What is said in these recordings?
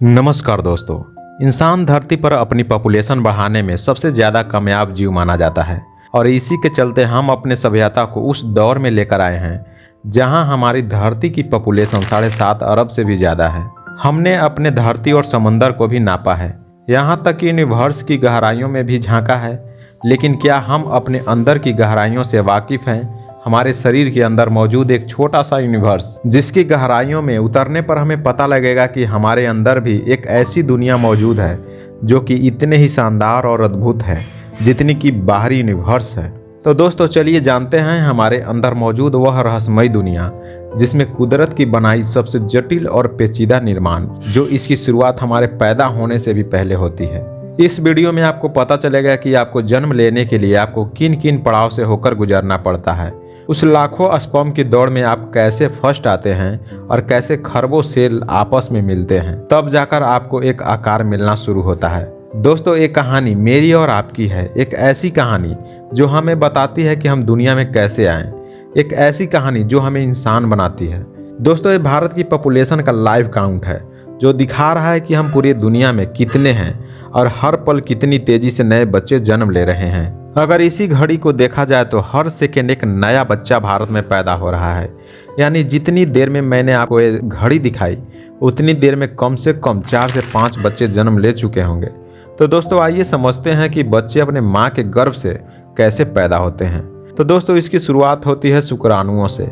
नमस्कार दोस्तों। इंसान धरती पर अपनी पॉपुलेशन बढ़ाने में सबसे ज़्यादा कामयाब जीव माना जाता है और इसी के चलते हम अपने सभ्यता को उस दौर में लेकर आए हैं जहां हमारी धरती की पॉपुलेशन 7.5 अरब से भी ज़्यादा है। हमने अपने धरती और समंदर को भी नापा है, यहाँ तक कि यूनिवर्स की गहराइयों में भी झांका है। लेकिन क्या हम अपने अंदर की गहराइयों से वाकिफ़ हैं? हमारे शरीर के अंदर मौजूद एक छोटा सा यूनिवर्स जिसकी गहराइयों में उतरने पर हमें पता लगेगा कि हमारे अंदर भी एक ऐसी दुनिया मौजूद है जो कि इतने ही शानदार और अद्भुत है जितनी कि बाहरी यूनिवर्स है। तो दोस्तों चलिए जानते हैं हमारे अंदर मौजूद वह रहस्यमय दुनिया जिसमें कुदरत की बनाई सबसे जटिल और पेचीदा निर्माण जो इसकी शुरुआत हमारे पैदा होने से भी पहले होती है। इस वीडियो में आपको पता चलेगा कि आपको जन्म लेने के लिए आपको किन किन पड़ाव से होकर गुजरना पड़ता है, उस लाखों स्पर्म की दौड़ में आप कैसे फर्स्ट आते हैं और कैसे खरबों सेल आपस में मिलते हैं, तब जाकर आपको एक आकार मिलना शुरू होता है। दोस्तों एक कहानी मेरी और आपकी है, एक ऐसी कहानी जो हमें बताती है कि हम दुनिया में कैसे आए, एक ऐसी कहानी जो हमें इंसान बनाती है। दोस्तों ये भारत की पॉपुलेशन का लाइव काउंट है जो दिखा रहा है कि हम पूरी दुनिया में कितने हैं और हर पल कितनी तेजी से नए बच्चे जन्म ले रहे हैं। अगर इसी घड़ी को देखा जाए तो हर सेकेंड एक नया बच्चा भारत में पैदा हो रहा है। यानी जितनी देर में मैंने आपको ये घड़ी दिखाई उतनी देर में कम से कम 4 से 5 बच्चे जन्म ले चुके होंगे। तो दोस्तों आइए समझते हैं कि बच्चे अपने माँ के गर्भ से कैसे पैदा होते हैं। तो दोस्तों इसकी शुरुआत होती है शुक्राणुओं से।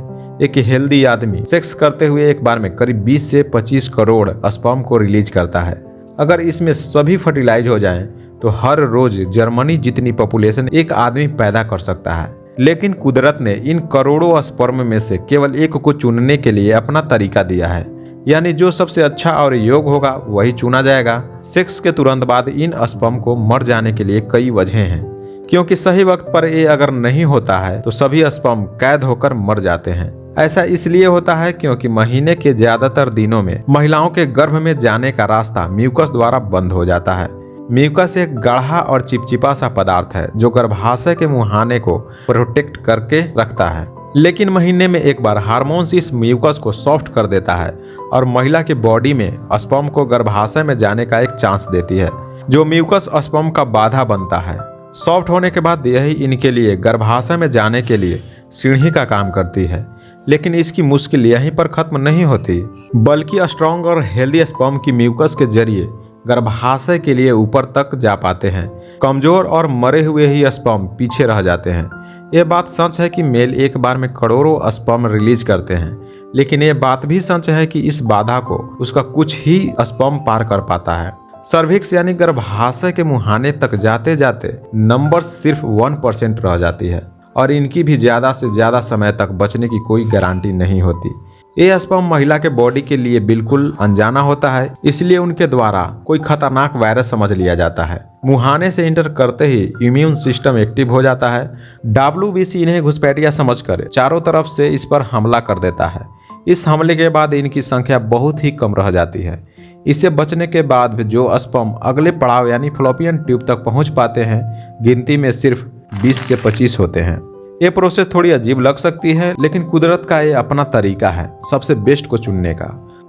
एक हेल्दी आदमी सेक्स करते हुए एक बार में करीब 20 से 25 करोड़ स्पर्म को रिलीज करता है। अगर इसमें सभी फर्टिलाइज हो जाएं तो हर रोज जर्मनी जितनी पॉपुलेशन एक आदमी पैदा कर सकता है। लेकिन कुदरत ने इन करोड़ों स्पर्म में से केवल एक को चुनने के लिए अपना तरीका दिया है, यानी जो सबसे अच्छा और योग्य होगा वही चुना जाएगा। सेक्स के तुरंत बाद इन स्पर्म को मर जाने के लिए कई वजह हैं, क्योंकि सही वक्त पर ये अगर नहीं होता है तो सभी स्पर्म कैद होकर मर जाते हैं। ऐसा इसलिए होता है क्योंकि महीने के ज्यादातर दिनों में महिलाओं के गर्भ में जाने का रास्ता म्यूकस द्वारा बंद हो जाता है। म्यूकस एक गाढ़ा और चिपचिपा सा पदार्थ है जो गर्भाशय के मुहाने को प्रोटेक्ट करके रखता है। लेकिन महीने में एक बार हार्मोन्स इस म्यूकस को सॉफ्ट कर देता है और महिला की बॉडी में स्पर्म को गर्भाशय में जाने का एक चांस देती है, जो म्यूकस स्पर्म का बाधा बनता है। सॉफ्ट होने के बाद यही इनके लिए गर्भाशय में जाने के लिए सीढ़ी का काम करती है। लेकिन इसकी मुश्किल यहीं पर खत्म नहीं होती, बल्कि स्ट्रॉन्ग और हेल्दी स्पर्म की म्यूकस के जरिए गर्भाशय के लिए ऊपर तक जा पाते हैं। कमजोर और मरे हुए ही स्पर्म पीछे रह जाते हैं। ये बात सच है कि मेल एक बार में करोड़ों स्पर्म रिलीज करते हैं, लेकिन ये बात भी सच है कि इस बाधा को उसका कुछ ही स्पर्म पार कर पाता है। सर्विक्स यानी गर्भाशय के मुहाने तक जाते जाते नंबर सिर्फ 1% रह जाती है और इनकी भी ज्यादा से ज्यादा समय तक बचने की कोई गारंटी नहीं होती। ये स्पर्म महिला के बॉडी के लिए बिल्कुल अनजाना होता है, इसलिए उनके द्वारा कोई खतरनाक वायरस समझ लिया जाता है। मुहाने से इंटर करते ही इम्यून सिस्टम एक्टिव हो जाता है। WBC इन्हें घुसपैठिया समझकर चारों तरफ से इस पर हमला कर देता है। इस हमले के बाद इनकी संख्या बहुत ही कम रह जाती है। इससे बचने के बाद भी जो स्पर्म अगले पड़ाव यानी फॉलोपियन ट्यूब तक पहुंच पाते हैं, गिनती में सिर्फ 20 से 25 होते हैं। ये प्रोसेस थोड़ी अजीब लग सकती है, लेकिन कुदरत का ये अपना तरीका है सबसे बेस्ट को चुनने का।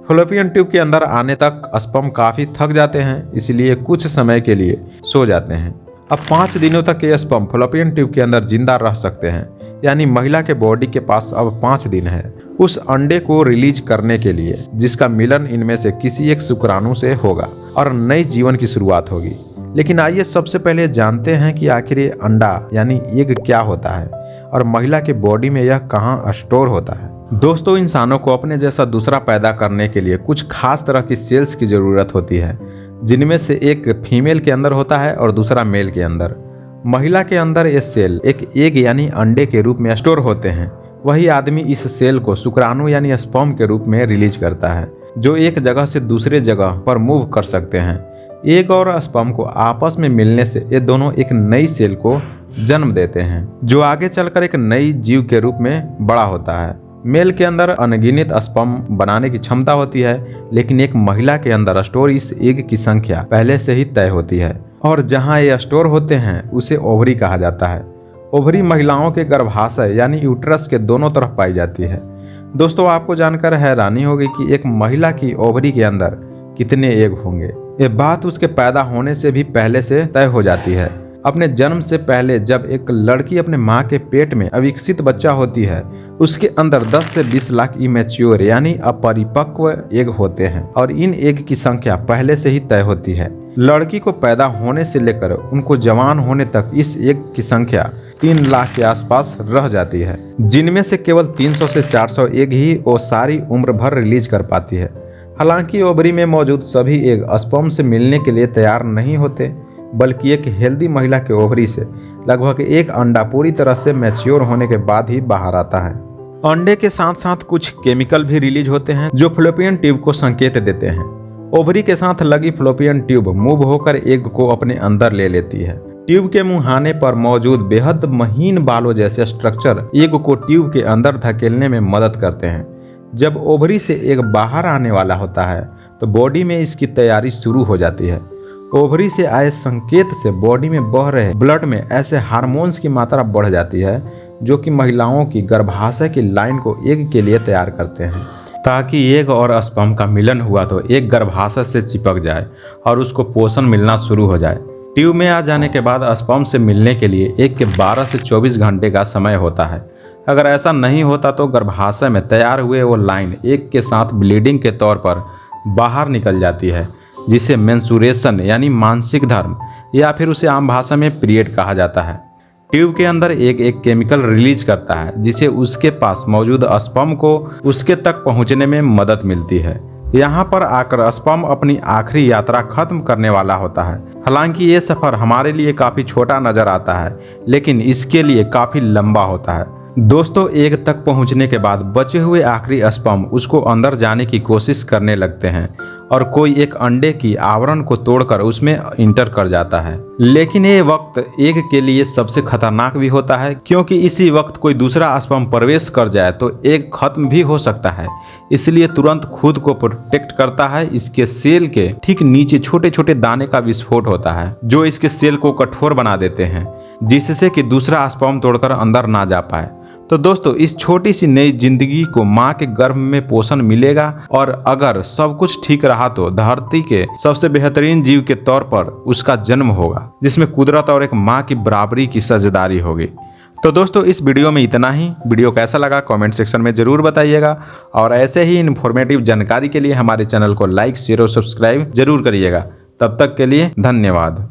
फॉलोपियन ट्यूब के अंदर आने तक स्पर्म काफी थक जाते हैं, इसलिए कुछ समय के लिए सो जाते हैं। अब 5 दिनों तक ये स्पर्म फॉलोपियन ट्यूब के अंदर जिंदा रह सकते हैं, यानी महिला के बॉडी के पास अब 5 दिन है उस अंडे को रिलीज करने के लिए, जिसका मिलन इनमें से किसी एक शुक्राणु से होगा और नई जीवन की शुरुआत होगी। लेकिन आइए सबसे पहले जानते हैं कि आखिर ये अंडा यानी एग क्या होता है और महिला के बॉडी में यह कहाँ स्टोर होता है। दोस्तों इंसानों को अपने जैसा दूसरा पैदा करने के लिए कुछ खास तरह की सेल्स की जरूरत होती है, जिनमें से एक फीमेल के अंदर होता है और दूसरा मेल के अंदर। महिला के अंदर ये सेल एक एग यानी अंडे के रूप में स्टोर होते हैं। वही आदमी इस सेल को शुक्राणु यानी स्पर्म के रूप में रिलीज करता है, जो एक जगह से दूसरे जगह पर मूव कर सकते हैं। एग और स्पर्म को आपस में मिलने से ये दोनों एक नई सेल को जन्म देते हैं, जो आगे चलकर एक नई जीव के रूप में बड़ा होता है। मेल के अंदर अनगिनत स्पर्म बनाने की क्षमता होती है, लेकिन एक महिला के अंदर स्टोर इस एग की संख्या पहले से ही तय होती है और जहां ये स्टोर होते हैं उसे ओवरी कहा जाता है। ओवरी महिलाओं के गर्भाशय यानी यूट्रस के दोनों तरफ पाई जाती है। दोस्तों आपको जानकर हैरानी होगी कि एक महिला की ओवरी के अंदर कितने एग होंगे। ये बात उसके पैदा होने से भी पहले से तय हो जाती है। अपने जन्म से पहले जब एक लड़की अपने माँ के पेट में अविकसित बच्चा होती है, उसके अंदर 10 से 20 लाख इमेच्योर यानी अपरिपक्व एग होते हैं और इन एग की संख्या पहले से ही तय होती है। लड़की को पैदा होने से लेकर उनको जवान होने तक इस एग की संख्या 3 लाख के आसपास रह जाती है, जिनमें से केवल 300 से 400 एग ही वो सारी उम्र भर रिलीज कर पाती है। हालांकि ओवरी में मौजूद सभी एग स्पर्म से मिलने के लिए तैयार नहीं होते, बल्कि एक हेल्दी महिला के ओवरी से लगभग एक अंडा पूरी तरह से मैच्योर होने के बाद ही बाहर आता है। अंडे के साथ साथ कुछ केमिकल भी रिलीज होते हैं जो फ्लोपियन ट्यूब को संकेत देते हैं। ओवरी के साथ लगी फ्लोपियन ट्यूब मूव होकर एग को अपने अंदर ले लेती है। ट्यूब के मुहाने पर मौजूद बेहद महीन बालों जैसे स्ट्रक्चर एग को ट्यूब के अंदर धकेलने में मदद करते हैं। जब ओवरी से एग बाहर आने वाला होता है तो बॉडी में इसकी तैयारी शुरू हो जाती है। ओवरी से आए संकेत से बॉडी में बह रहे ब्लड में ऐसे हार्मोन्स की मात्रा बढ़ जाती है जो कि महिलाओं की गर्भाशय की लाइन को एग के लिए तैयार करते हैं, ताकि एग और स्पर्म का मिलन हुआ तो एग गर्भाशय से चिपक जाए और उसको पोषण मिलना शुरू हो जाए। ट्यूब में आ जाने के बाद स्पर्म से मिलने के लिए एग के 12 से 24 घंटे का समय होता है। अगर ऐसा नहीं होता तो गर्भाशय में तैयार हुए वो लाइन एग के साथ ब्लीडिंग के तौर पर बाहर निकल जाती है, जिसे मेंस्ट्रुएशन यानी मासिक धर्म या फिर उसे आम भाषा में पीरियड कहा जाता है। ट्यूब के अंदर एक केमिकल रिलीज करता है जिसे उसके पास मौजूद स्पर्म को उसके तक पहुंचने में मदद मिलती है। यहाँ पर आकर स्पर्म अपनी आखिरी यात्रा खत्म करने वाला होता है। हालांकि ये सफर हमारे लिए काफी छोटा नजर आता है, लेकिन इसके लिए काफी लंबा होता है। दोस्तों, एग तक पहुंचने के बाद बचे हुए आखिरी स्पर्म उसको अंदर जाने की कोशिश करने लगते हैं और कोई एक अंडे की आवरण को तोड़कर उसमें इंटर कर जाता है। लेकिन ये वक्त एग के लिए सबसे खतरनाक भी होता है, क्योंकि इसी वक्त कोई दूसरा स्पर्म प्रवेश कर जाए तो एग खत्म भी हो सकता है। इसलिए तुरंत खुद को प्रोटेक्ट करता है। इसके सेल के ठीक नीचे छोटे छोटे दाने का विस्फोट होता है जो इसके सेल को कठोर बना देते हैं, जिससे कि दूसरा स्पर्म तोड़कर अंदर ना जा पाए। तो दोस्तों, इस छोटी सी नई जिंदगी को माँ के गर्भ में पोषण मिलेगा और अगर सब कुछ ठीक रहा तो धरती के सबसे बेहतरीन जीव के तौर पर उसका जन्म होगा, जिसमें कुदरत और एक माँ की बराबरी की साझेदारी होगी। तो दोस्तों, इस वीडियो में इतना ही। वीडियो कैसा लगा कमेंट सेक्शन में जरूर बताइएगा और ऐसे ही इन्फॉर्मेटिव जानकारी के लिए हमारे चैनल को लाइक, शेयर और सब्सक्राइब जरूर करिएगा। तब तक के लिए धन्यवाद।